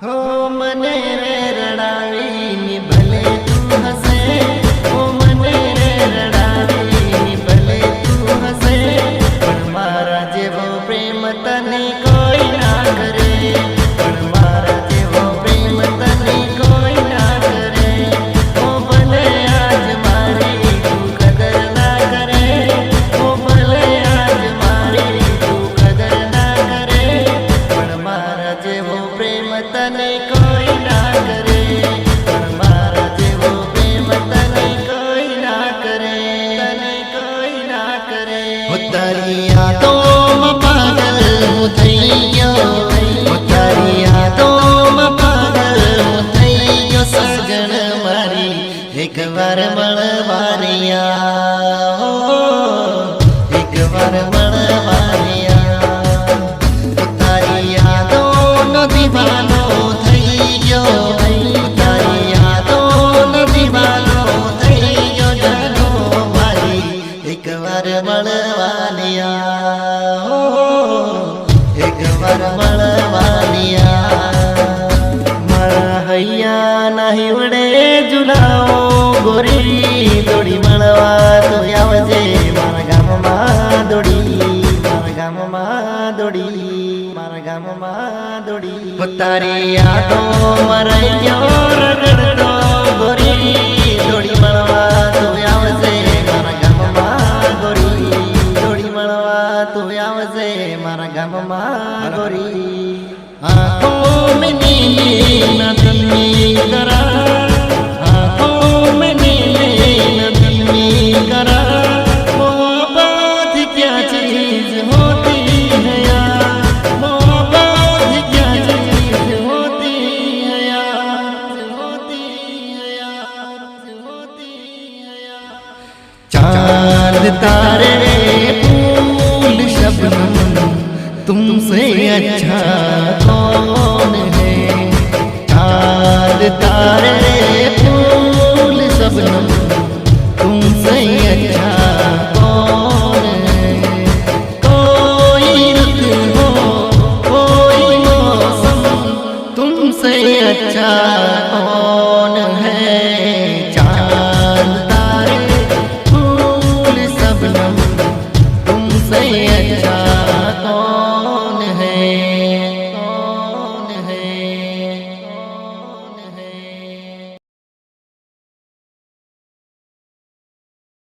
हो मने रे रड़ावी भले तू हसे, हो मने रे रड़ावी भले तू हसे, पण मारा जेवो प्रेम तने कोई ना करे, पण मारा जेवो प्रेम तने कोई ना करे। हो भले आज मारी तू कदर ना करे, हो भले आज मारी तू कदर ना करे, पण मारा जेवो प्रेम तने कोई ना करे, पण मारा जेवो प्रेम तने कोई ना करे, तने कोई ना करे। हो तारी यादों में पागल हूँ थईयो, हो तारी यादों में पागल हूँ थईयो, सजन मारी एक बार मळवारिया, हो एक बार मळवारिया। हो तारी यादों नो दीवानो थईयो, तारी यादों नो दीवानो थईयो, जानो मारी एक बार मळवालिया, हो एक बार मळवालिया। मारा हैया नाही वडे जुलाओ गोरी, दोडी मळवा तो आवजे मारा गामમાં दोडी, मारा गामમાં दोडी, मारा गामમાં दोडी। हो तारी यादों मराई गयो रगड़तो गोरी, दोडी मळवा तो आवजे मारा गामમાં गोरी, दोडी मळवा तो आवजे मारा गामમાં गोरी। आँखों में नीली नदी करा, आँखों में नीली नदी करा, मोहब्बत क्या चीज होती है यार, मोहब्बत क्या चीज होती है यार, होती है यार, होती है यार। चांद तारे फूल शबनम तुमसे अच्छा कौन है, चांद तारे फूल शबनम